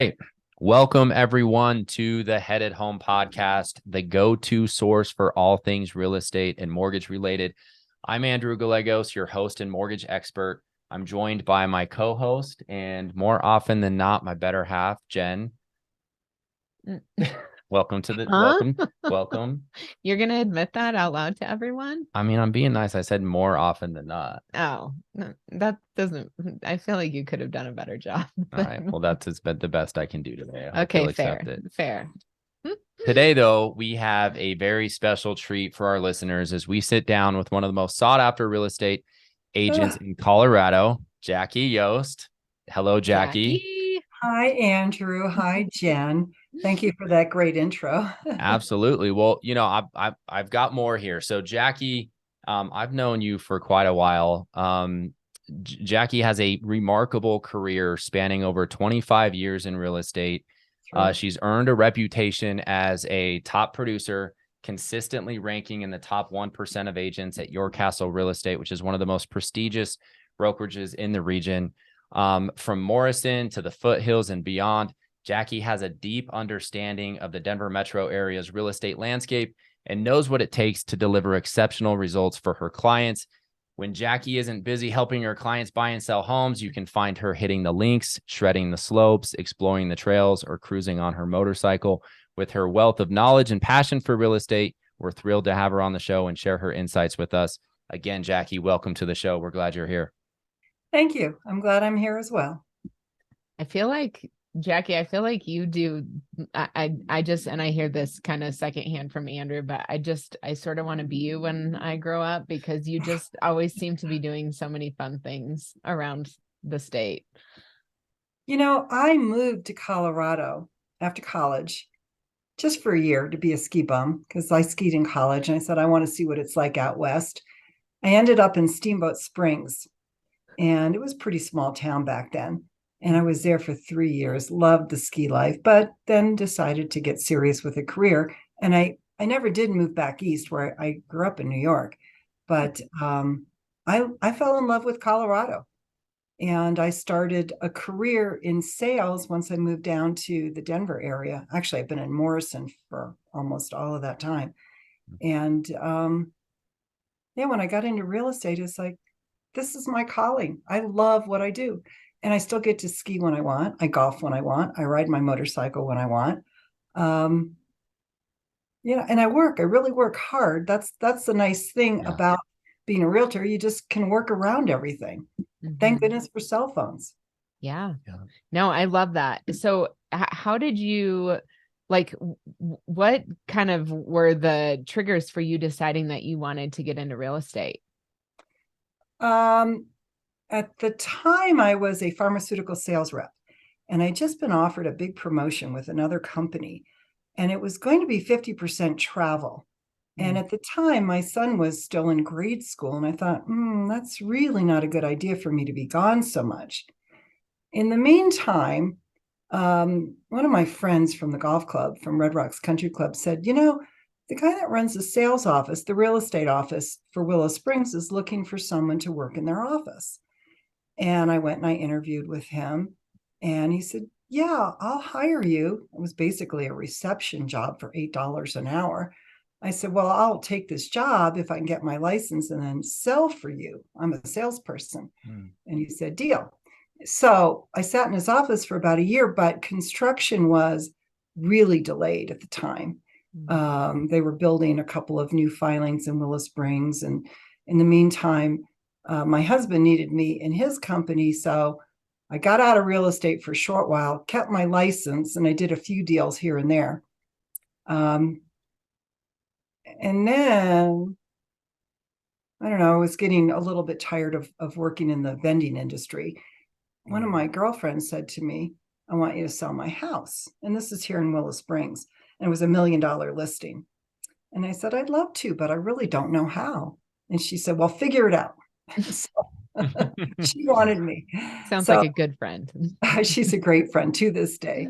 Hey, welcome everyone to the Headed Home Podcast, the go-to source for all things real estate and mortgage related. I'm Andrew Gallegos, your host and mortgage expert. I'm joined by my co-host and more often than not, my better half, Jen. Welcome to the Huh? welcome. You're going to admit that out loud to everyone? I mean, I'm being nice. I said more often than not. Oh, no, that doesn't, I feel like you could have done a better job. All right. Well, that's the best I can do today. I hope you'll Okay, accept fair, it. fair. Today, though, we have a very special treat for our listeners as we sit down with one of the most sought after real estate agents in Colorado, Jackie Yost. Hello, Jackie. Jackie. Hi, Andrew. Hi, Jen. Thank you for that great intro. Absolutely. Well, I've got more here. So, Jackie, I've known you for quite a while. Jackie has a remarkable career spanning over 25 years in real estate. She's earned a reputation as a top producer, consistently ranking in the top 1% of agents at Your Castle Real Estate, which is one of the most prestigious brokerages in the region. From Morrison to the foothills and beyond, Jackie has a deep understanding of the Denver metro area's real estate landscape and knows what it takes to deliver exceptional results for her clients. When Jackie isn't busy helping her clients buy and sell homes, you can find her hitting the links, shredding the slopes, exploring the trails, or cruising on her motorcycle. With her wealth of knowledge and passion for real estate, we're thrilled to have her on the show and share her insights with us. Again, Jackie, welcome to the show. We're glad you're here. Thank you. I'm glad I'm here as well. I feel like, Jackie, I feel like you do. I just, and I hear this kind of secondhand from Andrew, but I sort of want to be you when I grow up because you just always seem to be doing so many fun things around the state. I moved to Colorado after college just for a year to be a ski bum because I skied in college and I said, I want to see what it's like out west. I ended up in Steamboat Springs and it was a pretty small town back then. And I was there for 3 years, loved the ski life, but then decided to get serious with a career. And I never did move back east where I grew up in New York, but I fell in love with Colorado. And I started a career in sales once I moved down to the Denver area. Actually, I've been in Morrison for almost all of that time. And yeah, when I got into real estate, it's like, this is my calling. I love what I do. And I still get to ski when I want. I golf when I want. I ride my motorcycle when I want. Um, and I really work hard. That's the nice thing Yeah. about being a realtor. You just can work around everything. Thank Mhm. goodness for cell phones. Yeah. Yeah. No, I love that. So, how did you like what kind of were the triggers for you deciding that you wanted to get into real estate? Um, at the time, I was a pharmaceutical sales rep, and I'd just been offered a big promotion with another company, and it was going to be 50% travel. And Mm. at the time, my son was still in grade school, and I thought, that's really not a good idea for me to be gone so much. In the meantime, one of my friends from the golf club, from Red Rocks Country Club, said, the guy that runs the sales office, the real estate office for Willow Springs, is looking for someone to work in their office. And I went and I interviewed with him, and he said, yeah, I'll hire you. It was basically a reception job for $8 an hour. I said, well, I'll take this job if I can get my license and then sell for you. I'm a salesperson. And he said, deal. So I sat in his office for about a year, but construction was really delayed at the time. They were building a couple of new filings in Willow Springs. And in the meantime, my husband needed me in his company. So I got out of real estate for a short while, kept my license, and I did a few deals here and there. And then, I don't know, I was getting a little bit tired of working in the vending industry. One of my girlfriends said to me, I want you to sell my house. And this is here in Willow Springs. And it was $1 million listing. And I said, I'd love to, but I really don't know how. And she said, well, figure it out. So she wanted me. Sounds like So a good friend. she's a great friend to this day.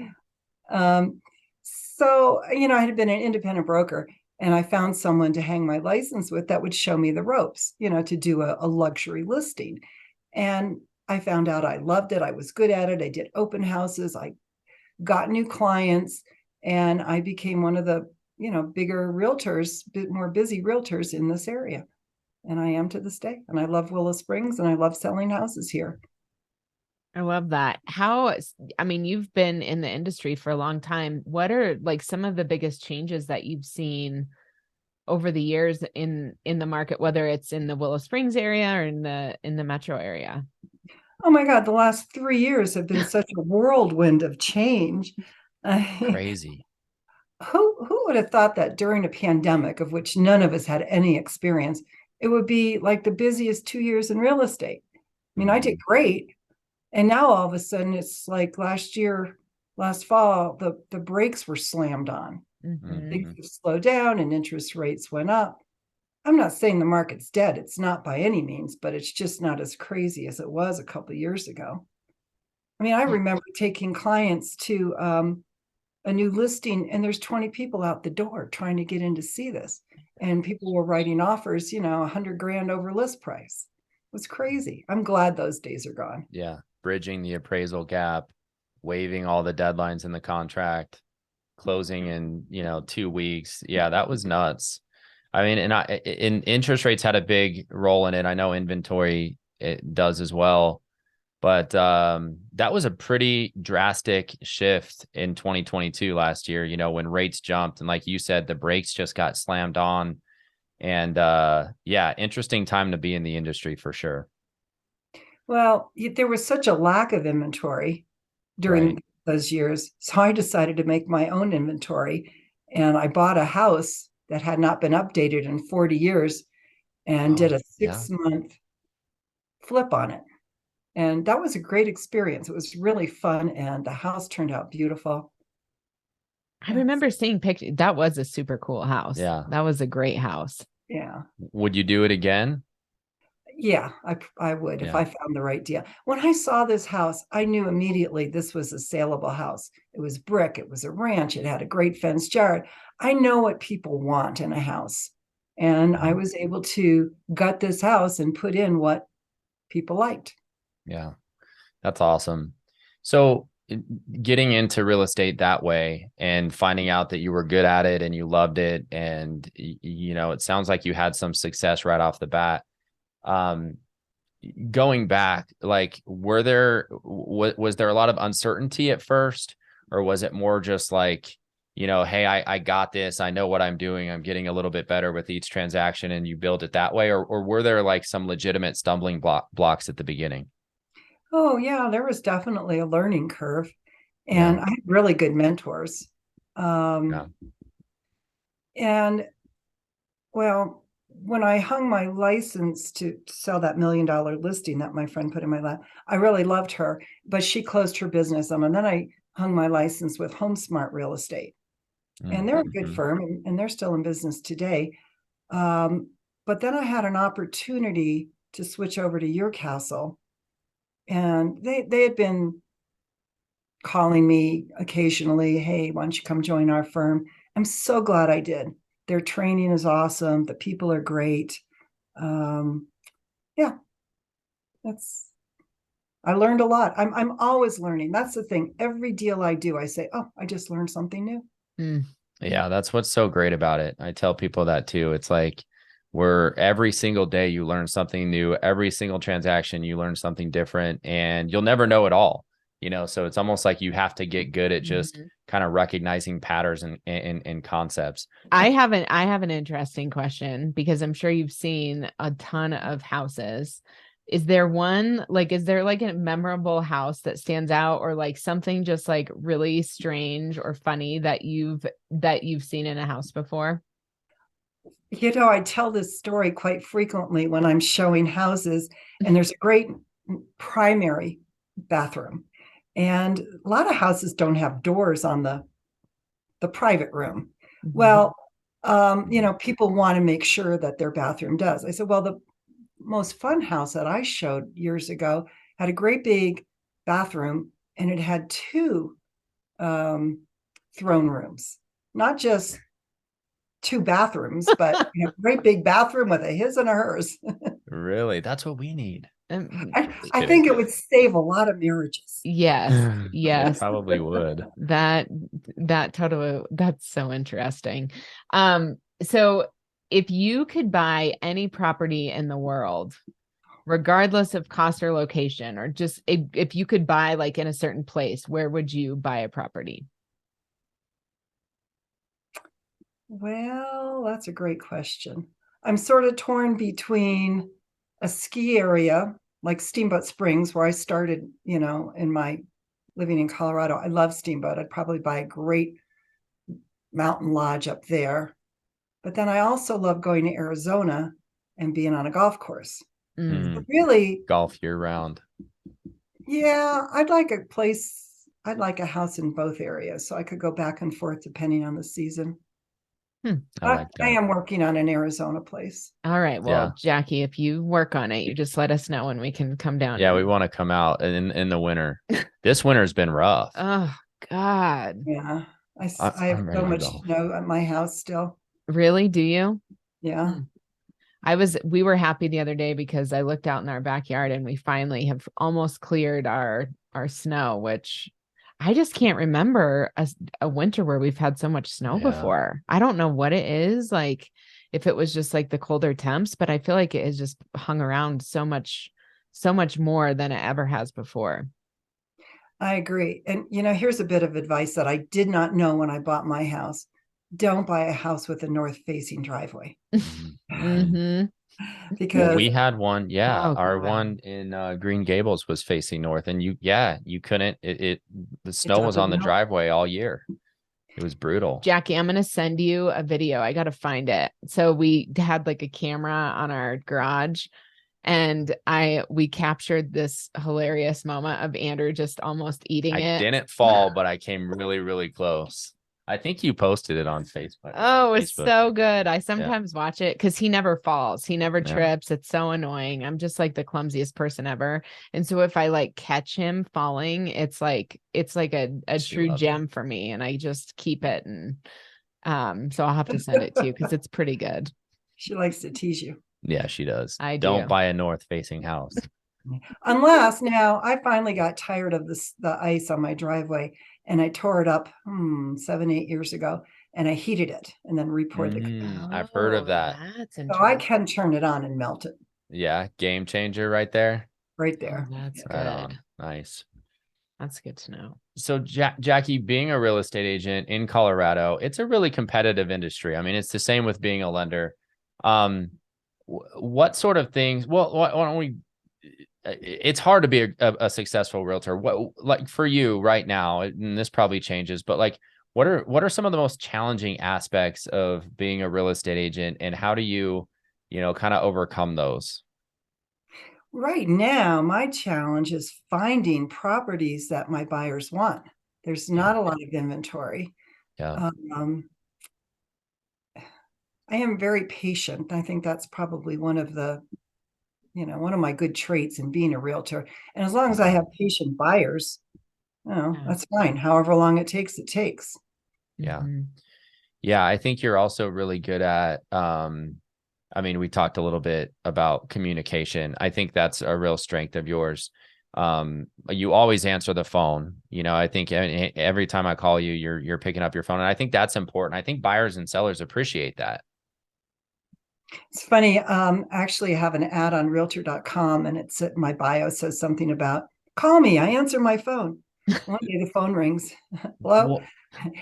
So, I had been an independent broker and I found someone to hang my license with that would show me the ropes, to do a luxury listing. And I found out I loved it. I was good at it. I did open houses. I got new clients, and I became one of the, bigger realtors, bit more busy realtors in this area. And I am to this day. And I love Willow Springs, and I love selling houses here. I love that. I mean, you've been in the industry for a long time. What are like some of the biggest changes that you've seen over the years in the market, whether it's in the Willow Springs area or in the metro area? Oh my God, the last 3 years have been such a whirlwind of change. Crazy. Who would have thought that during a pandemic, of which none of us had any experience, it would be like the busiest 2 years in real estate? I mean, I did great. And now all of a sudden it's like last fall, the brakes were slammed on. Things have slowed down and interest rates went up. I'm not saying the market's dead. It's not by any means, but it's just not as crazy as it was a couple of years ago. I mean, I remember taking clients to a new listing, and there's 20 people out the door trying to get in to see this. And people were writing offers, 100 grand over list price. It was crazy. I'm glad those days are gone. Yeah. Bridging the appraisal gap, waiving all the deadlines in the contract, closing in, 2 weeks. Yeah, that was nuts. I mean, and interest rates had a big role in it. I know inventory it does as well, but that was a pretty drastic shift in 2022 last year, when rates jumped, and like you said, the brakes just got slammed on. And yeah, interesting time to be in the industry for sure. Well, there was such a lack of inventory during those years. So I decided to make my own inventory, and I bought a house that had not been updated in 40 years and did a 6-month flip on it. And that was a great experience. It was really fun, and the house turned out beautiful. I remember seeing pictures. That was a super cool house. Yeah. That was a great house. Yeah. Would you do it again? Yeah, I would if I found the right deal. When I saw this house, I knew immediately this was a saleable house. It was brick. It was a ranch. It had a great fenced yard. I know what people want in a house. And I was able to gut this house and put in what people liked. Yeah, that's awesome. So getting into real estate that way and finding out that you were good at it and you loved it, and, it sounds like you had some success right off the bat. Going back, like, was there a lot of uncertainty at first, or was it more just like, hey, I got this, I know what I'm doing, I'm getting a little bit better with each transaction, and you build it that way? Or were there like some legitimate stumbling blocks at the beginning? Oh yeah, there was definitely a learning curve, and I had really good mentors. And well, when I hung my license to sell that $1 million listing that my friend put in my lap, I really loved her, but she closed her business. And then I hung my license with HomeSmart Real Estate, and they're a good firm, and they're still in business today. But then I had an opportunity to switch over to Your Castle, and they had been calling me occasionally, hey, why don't you come join our firm? I'm so glad I did. Their training is awesome. The people are great. Yeah, I learned a lot. I'm always learning. That's the thing. Every deal I do, I say, oh, I just learned something new. Yeah, that's what's so great about it. I tell people that too. It's like every single day you learn something new. Every single transaction you learn something different, and you'll never know it all. So it's almost like you have to get good at just kind of recognizing patterns and concepts. I have an interesting question, because I'm sure you've seen a ton of houses. Is there like a memorable house that stands out, or like something just like really strange or funny that you've seen in a house before? I tell this story quite frequently when I'm showing houses, and there's a great primary bathroom. And a lot of houses don't have doors on the private room. Well, people want to make sure that their bathroom does. I said, well, the most fun house that I showed years ago had a great big bathroom, and it had 2 throne rooms, not just 2 bathrooms, but great big bathroom with a his and a hers. Really? That's what we need. I think it would save a lot of marriages. Yes. Yes. It probably would. That totally, that's so interesting. So if you could buy any property in the world, regardless of cost or location, or just if you could buy like in a certain place, where would you buy a property? Well, that's a great question. I'm sort of torn between a ski area like Steamboat Springs, where I started, in my living in Colorado. I love Steamboat. I'd probably buy a great mountain lodge up there. But then I also love going to Arizona and being on a golf course. Mm. Really, golf year round. Yeah, I'd like a house in both areas so I could go back and forth depending on the season. I like that. I am working on an Arizona place. All right. Well, Yeah. Jackie, if you work on it, you just let us know and we can come down. Yeah, we want to come out in the winter. This winter's been rough. Oh, God. Yeah. I have I'm so ready to much go. snow at my house still. Really? Do you? Yeah. We were happy the other day because I looked out in our backyard and we finally have almost cleared our snow, which I just can't remember a winter where we've had so much snow before. I don't know what it is, like if it was just like the colder temps, but I feel like it has just hung around so much more than it ever has before. I agree. And, here's a bit of advice that I did not know when I bought my house. Don't buy a house with a north-facing driveway. Mm-hmm. Because we had one. Yeah. Oh, our God. one in Green Gables was facing north, and you couldn't, the snow was doesn't on the melt. driveway all year. It was brutal. Jackie, I'm going to send you a video. I got to find it. So we had like a camera on our garage and we captured this hilarious moment of Andrew just almost eating it. I didn't fall, but I came really, really close. I think you posted it on Facebook. Oh, it's so good. I sometimes watch it because he never falls. He never trips. It's so annoying. I'm just like the clumsiest person ever. And so if I like catch him falling, it's like a true gem for me. And I just keep it. And so I'll have to send it to you because it's pretty good. She likes to tease you. Yeah, she does. I Don't do. buy a north-facing house. Unless now I finally got tired of the ice on my driveway and I tore it up 7-8 years ago and I heated it and then repoured the. I've heard of that. That's So I can turn it on and melt it. Yeah, game changer right there. Right there. Oh, that's Right good. on. Nice. That's good to know. So Jackie, being a real estate agent in Colorado, it's a really competitive industry. I mean, it's the same with being a lender. What sort of things? Well, why don't we? It's hard to be a successful realtor. What, like for you right now, and this probably changes, but like, what are some of the most challenging aspects of being a real estate agent, and how do you kind of overcome those? Right now, my challenge is finding properties that my buyers want. There's not a lot of inventory. Yeah. I am very patient. I think that's probably one of my good traits in being a realtor. And as long as I have patient buyers, that's fine. However long it takes, it takes. Yeah. Mm-hmm. Yeah. I think you're also really good at, I mean, we talked a little bit about communication. I think that's a real strength of yours. You always answer the phone. I think every time I call you, you're picking up your phone. And I think that's important. I think buyers and sellers appreciate that. It's funny. Actually, I have an ad on realtor.com and it's my bio says something about call me. I answer my phone. One day the phone rings. Hello. Well,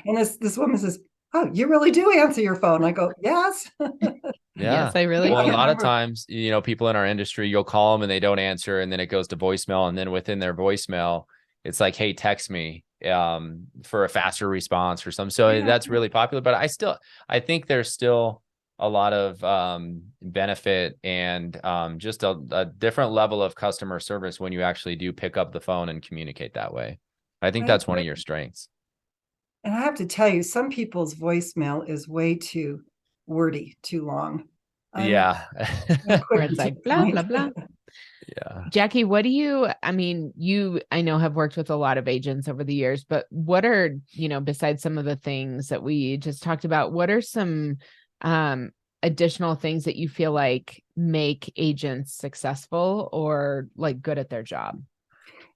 and this woman says, "Oh, you really do answer your phone?" I go, "Yes." Yeah. Yes, I really Well, do. a lot of times, people in our industry, you'll call them and they don't answer, and then it goes to voicemail, and then within their voicemail, it's like, "Hey, text me for a faster response or something." So that's really popular. But I think there's still a lot of benefit and just a different level of customer service when you actually do pick up the phone and communicate that way. I think that's one of your strengths. And I have to tell you, some people's voicemail is way too wordy, too long. Yeah. Where it's like blah, blah, blah. Yeah. Jackie, you, I know, have worked with a lot of agents over the years, but what are, besides some of the things that we just talked about, what are some additional things that you feel like make agents successful or like good at their job?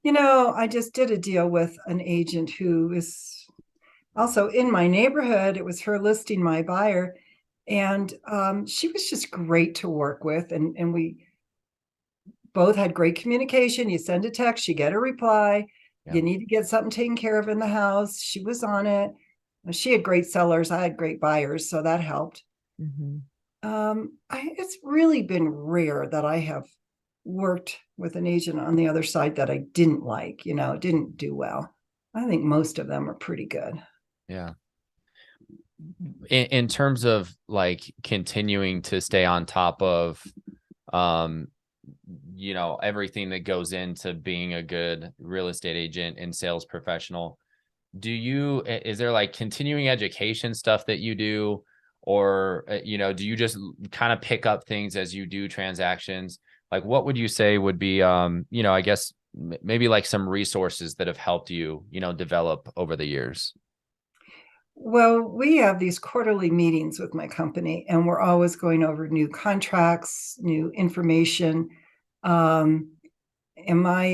I just did a deal with an agent who is also in my neighborhood. It was her listing my buyer, and she was just great to work with. And we both had great communication. You send a text, you get a reply. Yeah. You need to get something taken care of in the house. She was on it. She had great sellers. I had great buyers, so that helped. Mm-hmm. It's really been rare that I have worked with an agent on the other side that I didn't like, didn't do well. I think most of them are pretty good. Yeah. In terms of like continuing to stay on top of, everything that goes into being a good real estate agent and sales professional, is there like continuing education stuff that you do? Or, do you just kind of pick up things as you do transactions? Like, what would you say would be, I guess maybe like some resources that have helped you, develop over the years? Well, we have these quarterly meetings with my company, and we're always going over new contracts, new information. And my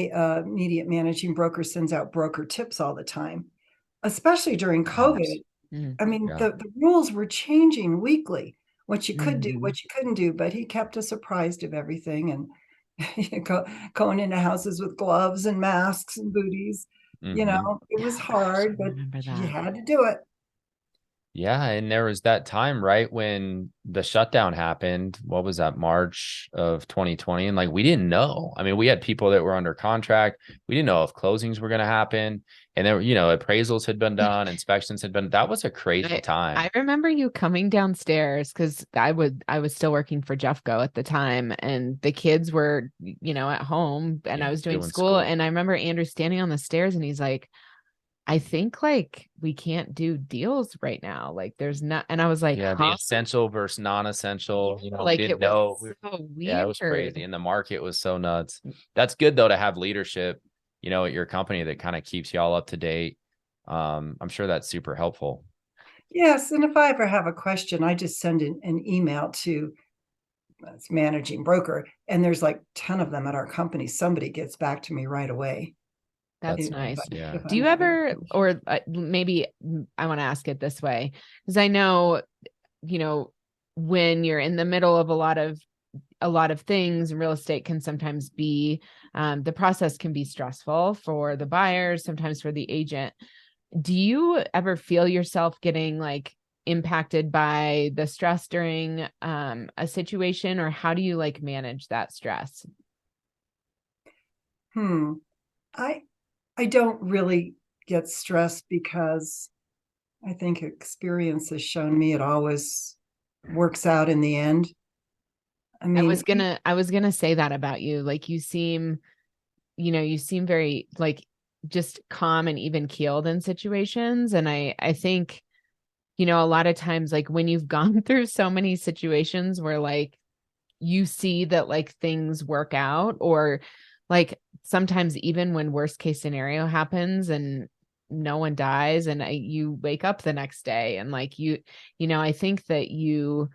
immediate managing broker sends out broker tips all the time, especially during COVID. I mean, Yeah. the rules were changing weekly, what you could do, Mhm. what you couldn't do, but he kept us apprised of everything. And going into houses with gloves and masks and booties, Mhm. it was Oh gosh, I hard, but remember you that. had to do it. Yeah, and there was that time, right, when the shutdown happened. What was that, March of 2020? And like we didn't know. I mean, we had people that were under contract. We didn't know if closings were going to happen. And there, appraisals had been done, inspections had been. That was a crazy I time. remember you coming downstairs because I was still working for Jeffco at the time, and the kids were, at home, and I Yeah, was doing doing school. school. And I remember Andrew standing on the stairs, and he's like, I think like we can't do deals right now. Like there's not, and I was like, Yeah, the huh? essential versus non-essential. We Like didn't it was know. so Yeah, it was crazy, weird. and the market was so nuts. That's good though to have leadership, at your company that kind of keeps you all up to date. I'm sure that's super helpful. Yes, and if I ever have a question, I just send an email to its managing broker, and there's like 10 of them at our company. Somebody gets back to me right away. That's That's If nice. nice. Yeah. if Do I'm you having a ever, question. or maybe I want to ask it this way, because I know, you know, when you're in the middle of a lot of things, real estate can sometimes be, the process can be stressful for the buyers, sometimes for the agent. Do you ever feel yourself getting like impacted by the stress during a situation, or how do you like manage that stress? Hmm. I I don't really get stressed because I think experience has shown me it always works out in the end. I mean, I was gonna say that about you. Like you seem very like just calm and even keeled in situations. And I think, a lot of times, like when you've gone through so many situations where like you see that like things work out, or like sometimes even when worst case scenario happens and no one dies, and you wake up the next day and like I think that you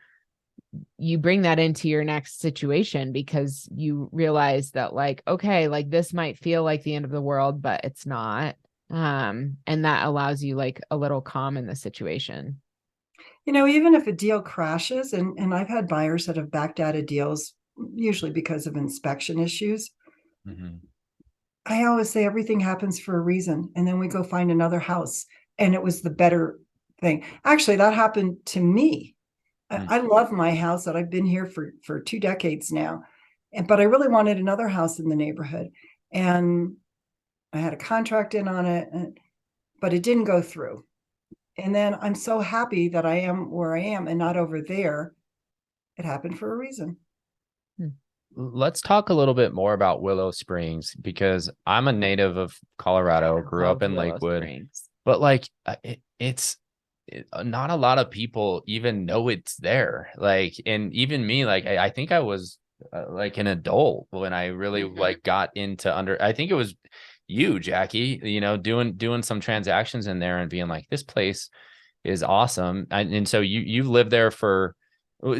bring that into your next situation because you realize that like, okay, like this might feel like the end of the world, but it's not. And that allows you like a little calm in the situation. even if a deal crashes, and I've had buyers that have backed out of deals, usually because of inspection issues. Mhm. I always say everything happens for a reason, and then we go find another house, and it was the better thing. Actually, that happened to me. Mm. I love my house that I've been here for 2 decades now, but I really wanted another house in the neighborhood, and I had a contract in on it, but it didn't go through. And then I'm so happy that I am where I am and not over there. It happened for a reason. Let's talk a little bit more about Willow Springs because I'm a native of Colorado, grew up Love in Willow Lakewood, Springs. but like not a lot of people even know it's there. Like, and even me, like I think I was like an adult when I really like got into I think it was you, Jackie, doing some transactions in there and being like, this place is awesome. And so you've lived there for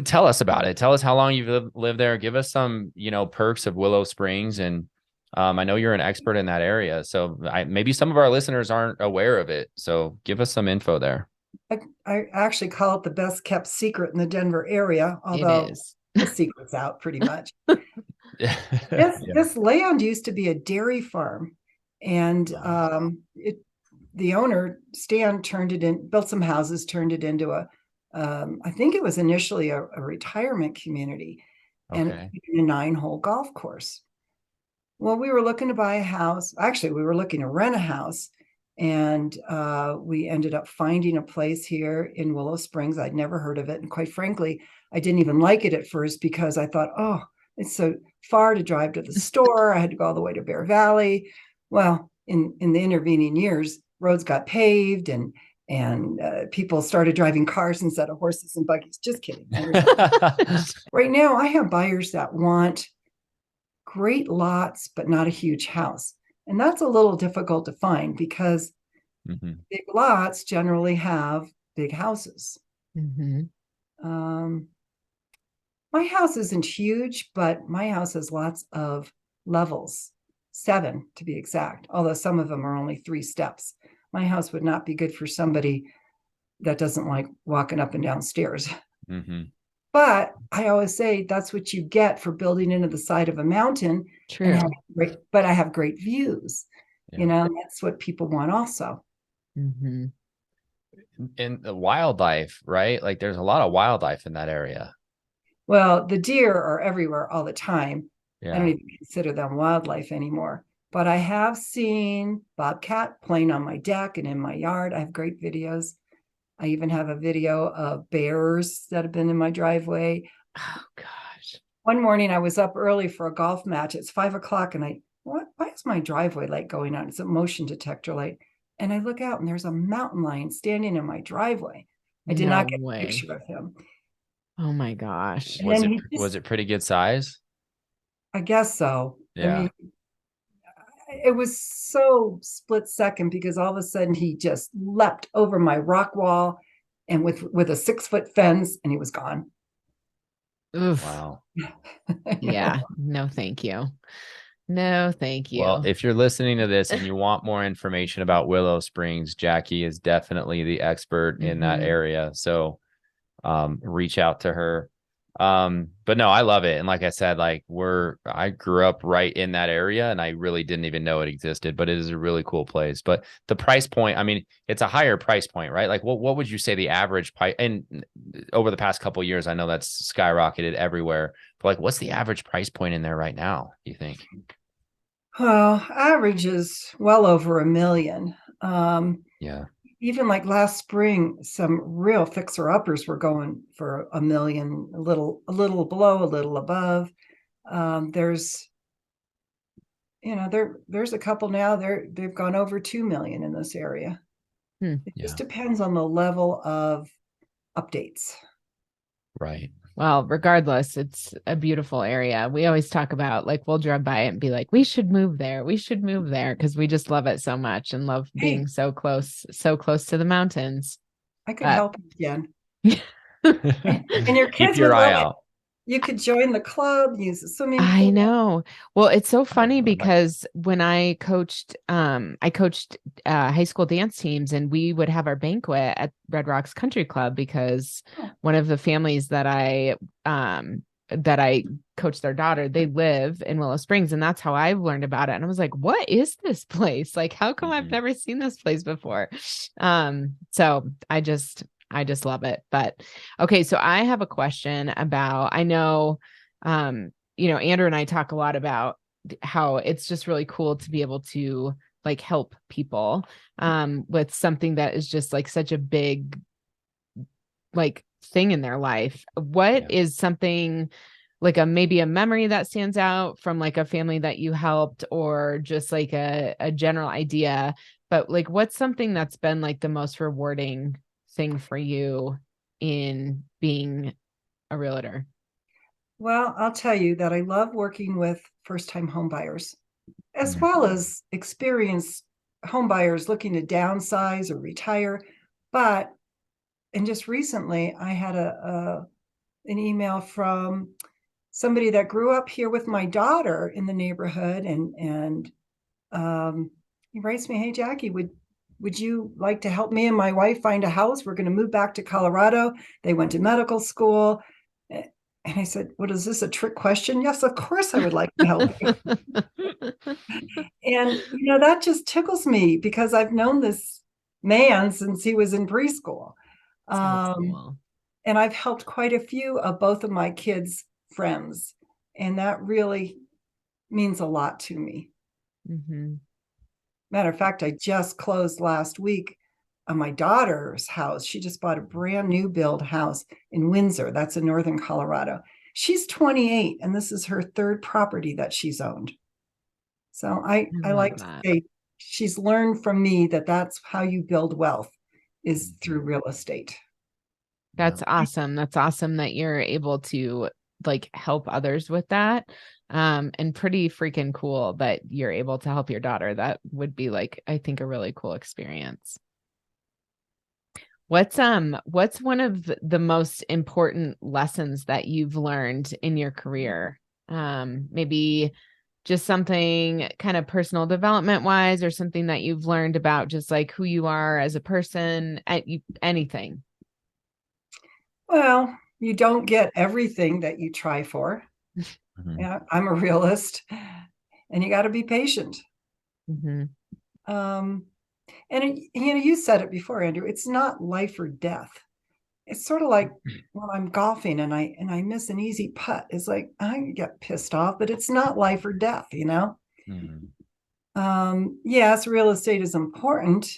Tell us about it. Tell us how long you've lived there. Give us some, perks of Willow Springs. And I know you're an expert in that area. So maybe some of our listeners aren't aware of it. So give us some info there. I actually call it the best kept secret in the Denver area, although It is. the secret's out pretty much. Yeah. This land used to be a dairy farm, and the owner, Stan, built some houses, turned it into I think it was initially a retirement community, and Okay. a 9-hole golf course. Well, we were looking to buy a house. Actually, we were looking to rent a house, and we ended up finding a place here in Willow Springs. I'd never heard of it, and quite frankly, I didn't even like it at first because I thought, oh, it's so far to drive to the store. I had to go all the way to Bear Valley. Well, in the intervening years, roads got paved, and people started driving cars instead of horses and buggies. Just kidding. Right now, I have buyers that want great lots, but not a huge house. And that's a little difficult to find because big lots generally have big houses. My house isn't huge, but my house has lots of levels, 7 to be exact, although some of them are only 3 steps. My house would not be good for somebody that doesn't like walking up and down stairs. But I always say that's what you get for building into the side of a mountain. True. But I have great views. And that's what people want also. And the wildlife, right? Like there's a lot of wildlife in that area. Well, the deer are everywhere all the time. Yeah. I don't even consider them wildlife anymore. But I have seen bobcat playing on my deck and in my yard. I have great videos. I even have a video of bears that have been in my driveway. Oh, gosh. One morning I was up early for a golf match. It's 5:00 and why is my driveway light going on? It's a motion detector light. And I look out and there's a mountain lion standing in my driveway. I did not get a picture of him. Oh my gosh. Was it pretty good size? I guess so. Yeah. I mean, it was so split second because all of a sudden he just leapt over my rock wall and with a 6-foot fence, and he was gone. Oof. Wow. Yeah. No, thank you. No, thank you. Well, if you're listening to this and you want more information about Willow Springs, Jackie is definitely the expert in that area. So reach out to her. But no, I love it. And like I said, I grew up right in that area and I really didn't even know it existed, but it is a really cool place. But the price point, I mean, it's a higher price point, right? Like what would you say the average price, and over the past couple of years, I know that's skyrocketed everywhere, but like, what's the average price point in there right now, do you think? Well, average is well over $1 million. Yeah. Even like last spring, some real fixer-uppers were going for $1 million, a little below, a little above. There's a couple now, they've gone over 2 million in this area. It just depends on the level of updates. Right. Well, regardless, it's a beautiful area. We always talk about, like, we'll drive by it and be like, we should move there. We should move there because we just love it so much and love being so close to the mountains. I could help you again. And your kids keep your eye out. You could join the club, use the swimming pool. I know. Well, it's so funny because when I coached high school dance teams, and we would have our banquet at Red Rocks Country Club because one of the families that I coached their daughter, they live in Willow Springs, and that's how I learned about it. And I was like, what is this place? Like, how come I've never seen this place before? So I just love it. But okay, so I have a question about, I know, Andrew and I talk a lot about how it's just really cool to be able to like help people with something that is just like such a big like thing in their life. What is something like maybe a memory that stands out from like a family that you helped, or just like a general idea, but like what's something that's been like the most rewarding thing for you in being a realtor? Well, I'll tell you that I love working with first-time home buyers, as well as experienced home buyers looking to downsize or retire. And just recently, I had a an email from somebody that grew up here with my daughter in the neighborhood, and he writes me, "Hey Jackie, would you like to help me and my wife find a house? We're going to move back to Colorado. They went to medical school." And I said, "What is this, a trick question?" "Yes, of course I would like to help you." And that just tickles me because I've known this man since he was in preschool. Cool. And I've helped quite a few of both of my kids' friends. And that really means a lot to me. Mm-hmm. Matter of fact, I just closed last week on my daughter's house. She just bought a brand new build house in Windsor. That's in northern Colorado. She's 28, and this is her third property that she's owned. So I like to say she's learned from me that that's how you build wealth, is through real estate. That's awesome. That's awesome that you're able to like help others with that. And pretty freaking cool that you're able to help your daughter. That would be like, I think, a really cool experience. What's one of the most important lessons that you've learned in your career? Maybe just something kind of personal development wise, or something that you've learned about just like who you are as a person, anything. Well, you don't get everything that you try for. Mm-hmm. Yeah, I'm a realist, and you got to be patient. Mm-hmm. And you said it before, Andrew. It's not life or death. It's sort of like when I'm golfing and I miss an easy putt. It's like I get pissed off, but it's not life or death. Yes, real estate is important.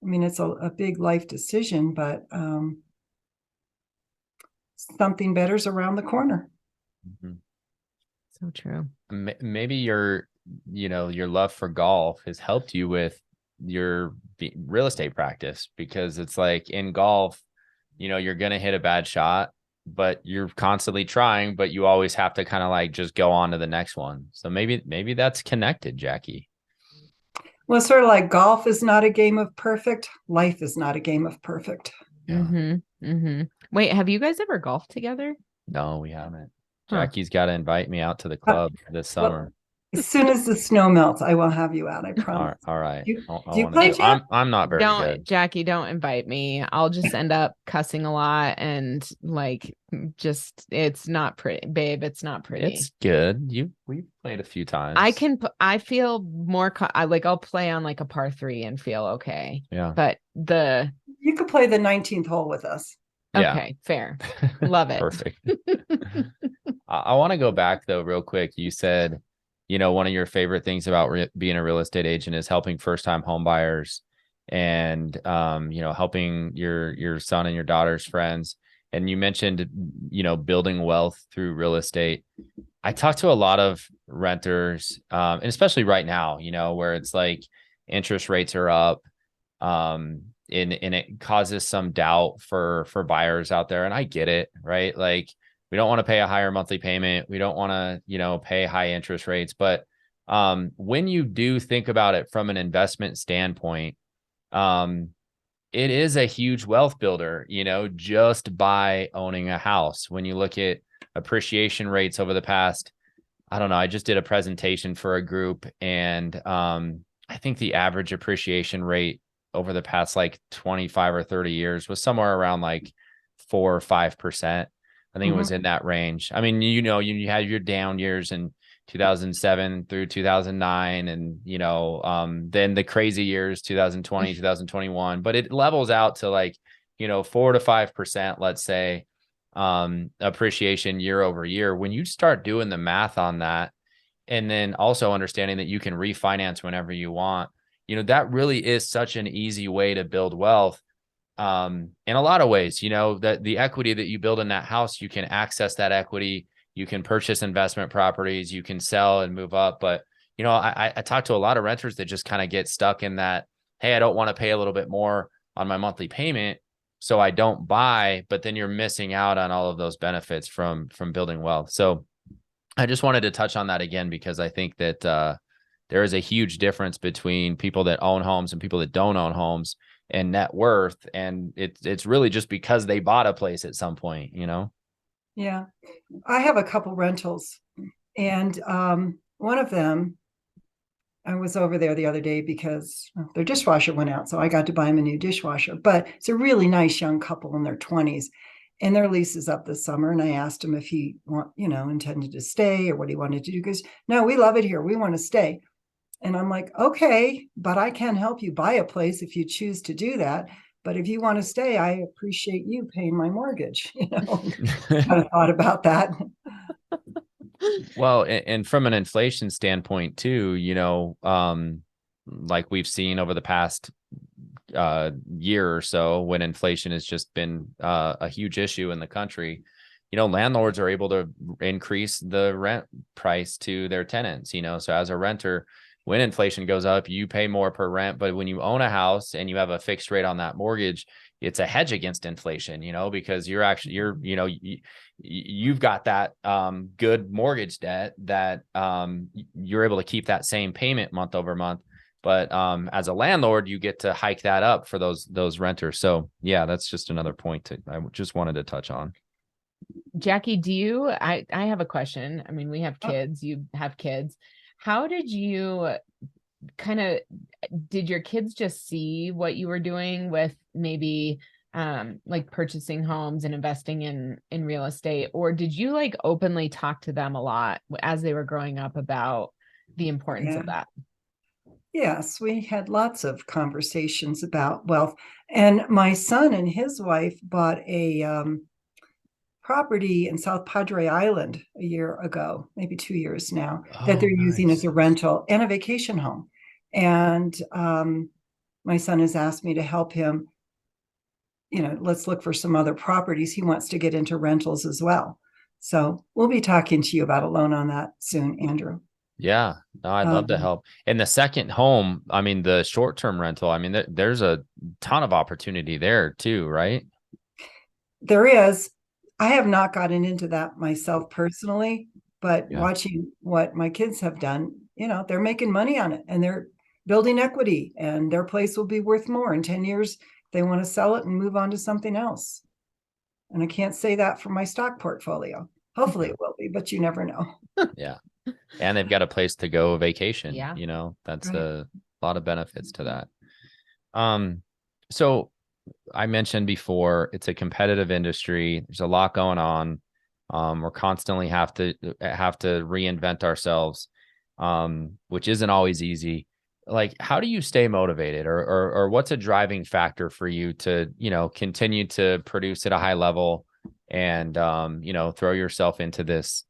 I mean, it's a big life decision, but something better's around the corner. Mm-hmm. So true. Maybe your love for golf has helped you with your real estate practice, because it's like in golf, you're going to hit a bad shot, but you're constantly trying, but you always have to kind of like just go on to the next one. So maybe that's connected, Jackie. Well, it's sort of like golf is not a game of perfect. Life is not a game of perfect. Yeah. Mm-hmm. Mm-hmm. Wait, have you guys ever golfed together? No, we haven't. Jackie's got to invite me out to the club this summer. As soon as the snow melts, I will have you out. I promise. All right. Do you play? I'm not very good. Jackie, don't invite me. I'll just end up cussing a lot and like it's not pretty, babe. It's not pretty. It's good. We've played a few times. I feel more. I'll play on like a par 3 and feel okay. Yeah. But you could play the 19th hole with us. Okay, yeah. Fair. Love it. Perfect. I want to go back though, real quick. You said, one of your favorite things about being a real estate agent is helping first-time home buyers and, helping your son and your daughter's friends. And you mentioned, building wealth through real estate. I talk to a lot of renters, and especially right now, where it's like interest rates are up, and it causes some doubt for buyers out there. And I get it, right? Like, we don't want to pay a higher monthly payment. We don't want to, pay high interest rates. But when you do think about it from an investment standpoint, it is a huge wealth builder, just by owning a house. When you look at appreciation rates over the past, I don't know, I just did a presentation for a group, and I think the average appreciation rate over the past like 25 or 30 years was somewhere around like 4 or 5%. I think it was in that range. I mean, you had your down years in 2007 through 2009, and, then the crazy years, 2020, 2021, but it levels out to like, 4 to 5%, let's say, appreciation year over year. When you start doing the math on that, and then also understanding that you can refinance whenever you want, that really is such an easy way to build wealth. In a lot of ways, that the equity that you build in that house, you can access that equity, you can purchase investment properties, you can sell and move up. But, I talk to a lot of renters that just kind of get stuck in that, hey, I don't want to pay a little bit more on my monthly payment, so I don't buy, but then you're missing out on all of those benefits from building wealth. So I just wanted to touch on that again, because I think that there is a huge difference between people that own homes and people that don't own homes and net worth. And it's really just because they bought a place at some point, Yeah. I have a couple rentals, and one of them, I was over there the other day because their dishwasher went out. So I got to buy them a new dishwasher. But it's a really nice young couple in their 20s. And their lease is up this summer. And I asked him if he intended to stay or what he wanted to do. Because no, we love it here. We want to stay. And I'm like, okay, but I can help you buy a place if you choose to do that. But if you want to stay, I appreciate you paying my mortgage. Kind of thought about that. Well, and from an inflation standpoint too, like we've seen over the past year or so, when inflation has just been a huge issue in the country, landlords are able to increase the rent price to their tenants, so as a renter, when inflation goes up, you pay more per rent. But when you own a house and you have a fixed rate on that mortgage, it's a hedge against inflation, because you've got that good mortgage debt that you're able to keep that same payment month over month. But as a landlord, you get to hike that up for those renters. So yeah, that's just another point I just wanted to touch on. Jackie, I have a question. I mean, we have kids, you have kids. How did you did your kids just see what you were doing with maybe like purchasing homes and investing in real estate, or did you like openly talk to them a lot as they were growing up about the importance of that? Yes, we had lots of conversations about wealth. And my son and his wife bought a property in South Padre Island a year ago, maybe 2 years now, that they're using as a rental and a vacation home. And my son has asked me to help him, let's look for some other properties. He wants to get into rentals as well. So we'll be talking to you about a loan on that soon, Andrew. Yeah, no, I'd love to help. And the second home, I mean, the short-term rental, I mean, there's a ton of opportunity there too, right? There is. I have not gotten into that myself personally, but watching what my kids have done, they're making money on it and they're building equity, and their place will be worth more in 10 years. They want to sell it and move on to something else. And I can't say that for my stock portfolio. Hopefully it will be, but you never know. Yeah. And they've got a place to go vacation. Yeah. That's right. A lot of benefits to that. So I mentioned before, it's a competitive industry. There's a lot going on. We're constantly have to reinvent ourselves, which isn't always easy. Like, how do you stay motivated, or what's a driving factor for you to, continue to produce at a high level and, throw yourself into this,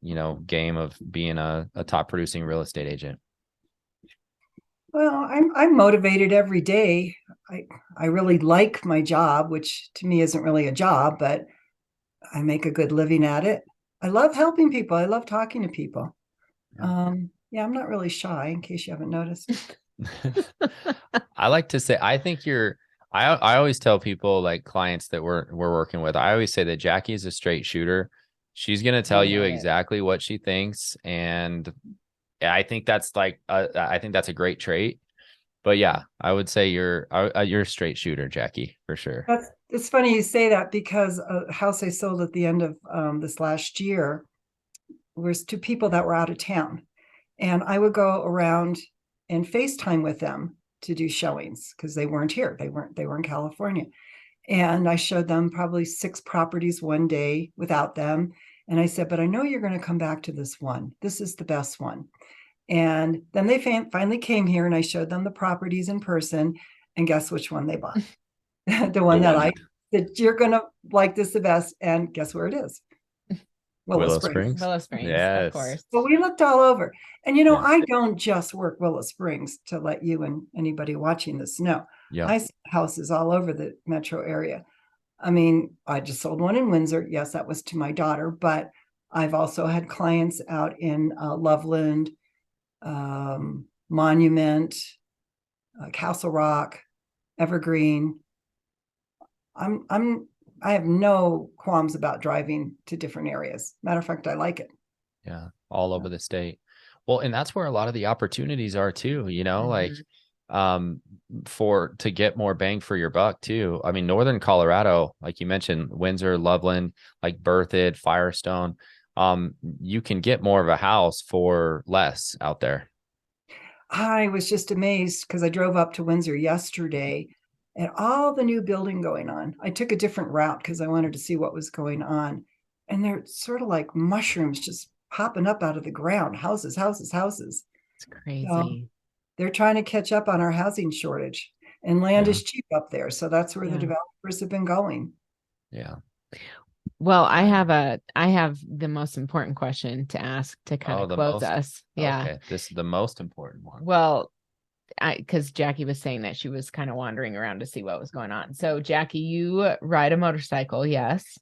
game of being a top producing real estate agent? Well, I'm motivated every day. I really like my job, which to me isn't really a job, but I make a good living at it. I love helping people. I love talking to people. Yeah, I'm not really shy, in case you haven't noticed. I like to say, I think I always tell people, like clients that we're working with, I always say that Jackie is a straight shooter. She's going to tell you exactly what she thinks. And I think that's I think that's a great trait. But yeah, I would say you're a straight shooter, Jackie, for sure. It's funny you say that, because a house I sold at the end of this last year was to people that were out of town. And I would go around and FaceTime with them to do showings, because they weren't here. They were in California. And I showed them probably 6 properties one day without them. And I said, but I know you're going to come back to this one. This is the best one. And then they finally came here, and I showed them the properties in person. And guess which one they bought? The one that you're going to like this the best. And guess where it is? Willow Springs. Willow Springs, yes. Of course. But we looked all over. And, I don't just work Willow Springs, to let you and anybody watching this know. Yeah. I see houses all over the metro area. I mean, I just sold one in Windsor. Yes, that was to my daughter. But I've also had clients out in Loveland, Monument, Castle Rock, Evergreen. I have no qualms about driving to different areas. Matter of fact, I like it. Yeah. All over the state. Well, and that's where a lot of the opportunities are too, like to get more bang for your buck too. I mean, Northern Colorado, like you mentioned, Windsor, Loveland, like Berthoud, Firestone, you can get more of a house for less out there. I was just amazed because I drove up to Windsor yesterday and all the new building going on. I took a different route because I wanted to see what was going on. And they're sort of like mushrooms just popping up out of the ground, houses, houses, houses. It's So crazy. they're trying to catch up on our housing shortage, and land Yeah. is cheap up there. So that's where the Yeah. developers have been going. Yeah. Well, I have the most important question to ask to kind Oh, of the close most. us. Yeah. Okay. This is the most important one. Well, because Jackie was saying that she was kind of wandering around to see what was going on. So, Jackie, you ride a motorcycle, yes?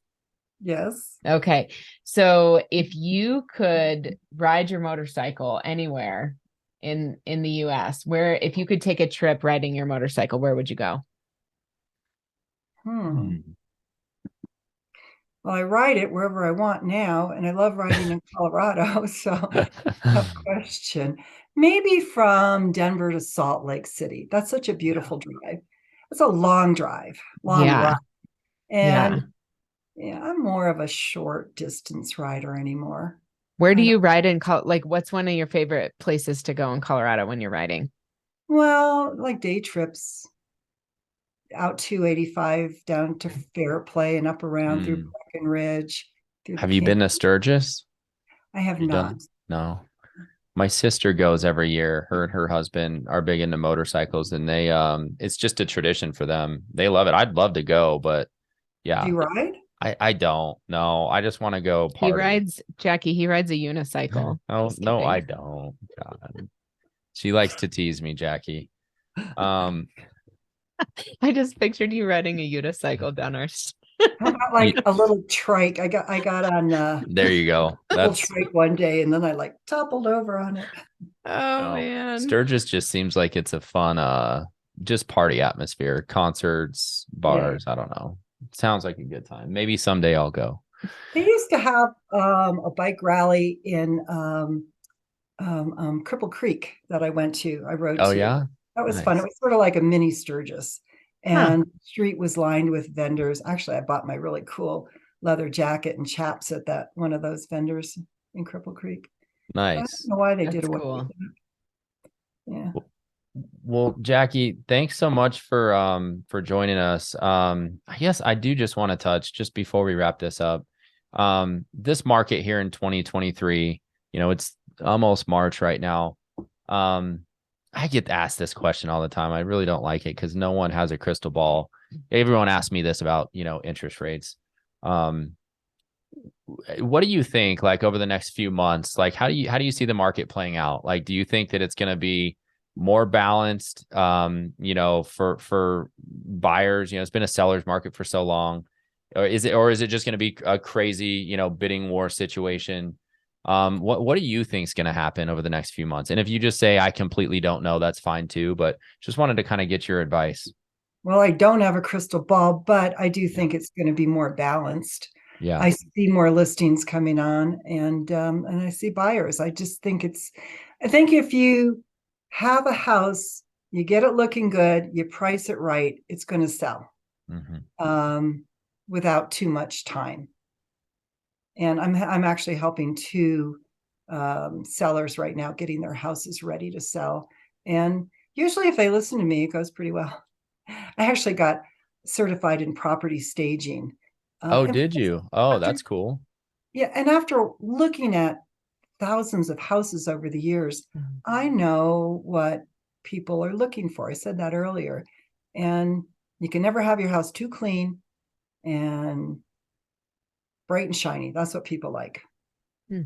Yes. Okay. So, if you could ride your motorcycle anywhere in the US, where if you could take a trip riding your motorcycle, where would you go? Well, I ride it wherever I want now, and I love riding in Colorado. So, tough question. Maybe from Denver to Salt Lake City. That's such a beautiful drive. It's a long drive, long Yeah. ride. Yeah. And yeah, I'm more of a short distance rider anymore. Where do I don't, you ride in like what's one of your favorite places to go in Colorado when you're riding? well, like day trips out 285 down to Fairplay and up around through Mm. Breckenridge, through the Have you camp. been to Sturgis? I have You not. done? No. My sister goes every year. Her and her husband are big into motorcycles, and they it's just a tradition for them. They love it. I'd love to go, but Do yeah, you ride? I don't. No, I just want to go He party. rides, Jackie, he rides a unicycle. Oh, Just no, I kidding. don't. God. She likes to tease me, Jackie. Um, I just pictured you riding a unicycle down our How about you, like a little trike? I got on a there you go. little That's trike one day and then I like toppled over on it. Oh no. man. Sturgis just seems like it's a fun just party atmosphere, concerts, Yeah. bars, I don't know. Sounds like a good time. Maybe someday I'll go. They used to have a bike rally in Cripple Creek that I went to. I rode Oh to. yeah? That was fun. It Nice. was sort of like a mini Sturgis, Huh. and the street was lined with vendors. Actually, I bought my really cool leather jacket and chaps at that one of those vendors in Cripple Creek. I don't Nice. know why they did That's away with cool. it. Yeah. Well, Jackie, thanks so much for joining us. I guess I do just want to touch just before we wrap this up. This market here in 2023, it's almost March right now. Um, I get asked this question all the time. I really don't like it because no one has a crystal ball. Everyone asks me this about, interest rates. Um, what do you think, like over the next few months? Like, how do you see the market playing out? Like, do you think that it's going to be more balanced, for buyers? It's been a seller's market for so long. Or is it just going to be a crazy, bidding war situation? What do you think is going to happen over the next few months? And if you just say I completely don't know, that's fine too. But just wanted to kind of get your advice. Well, I don't have a crystal ball, but I do Yeah. think it's going to be more balanced. Yeah. I see more listings coming on, and I see buyers. I think if you have a house, you get it looking good, you price it right, it's going to sell Hmm. um, without too much time. And I'm actually helping two sellers right now getting their houses ready to sell. And usually, if they listen to me, it goes pretty well. I actually got certified in property staging. Oh, And did you? Oh, after, that's cool. yeah, and after looking at thousands of houses over the years, I know what people are looking for. I said that earlier. And you can never have your house too clean and bright and shiny. That's what people like. Hmm.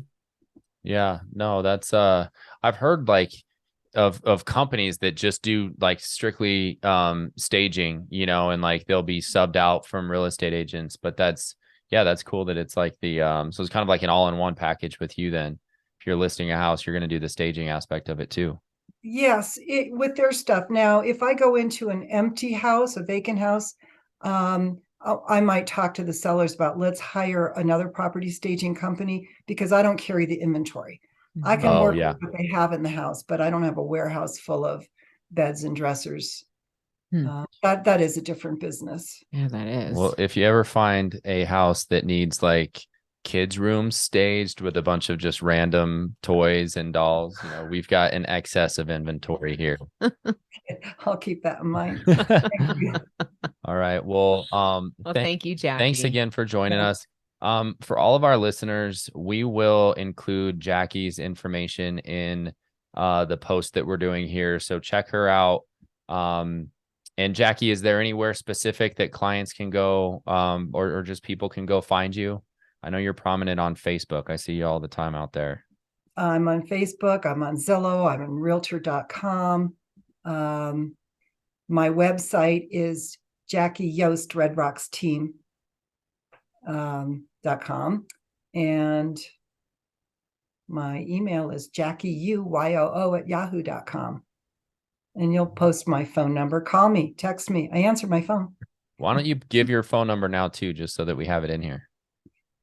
Yeah, no, that's I've heard like of companies that just do like strictly staging, and like they'll be subbed out from real estate agents, but that's cool that it's like so it's kind of like an all-in-one package with you then. If you're listing a house, you're going to do the staging aspect of it too. Yes, with their stuff. Now, if I go into an empty house, a vacant house, I might talk to the sellers about let's hire another property staging company because I don't carry the inventory. I can Oh work with yeah. what they have in the house, but I don't have a warehouse full of beds and dressers. Hmm. That is a different business. Yeah, that is. Well, if you ever find a house that needs like kids' rooms staged with a bunch of just random toys and dolls, we've got an excess of inventory here. I'll keep that in mind. Thank you. All right. Well, Thank you, Jackie. thanks again for joining us. For all of our listeners, we will include Jackie's information in the post that we're doing here. So check her out. And Jackie, is there anywhere specific that clients can go or just people can go find you? I know you're prominent on Facebook. I see you all the time out there. I'm on Facebook. I'm on Zillow. I'm on realtor.com. My website is Jackie Yost, Red Rocks Team. .com, and my email is JackieYoo@yahoo.com. And you'll post my phone number. Call me, text me. I answer my phone. Why don't you give your phone number now too, just so that we have it in here?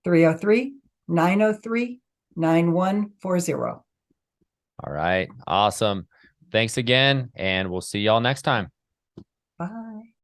303-903-9140. All right. Awesome. Thanks again, and we'll see y'all next time. Bye.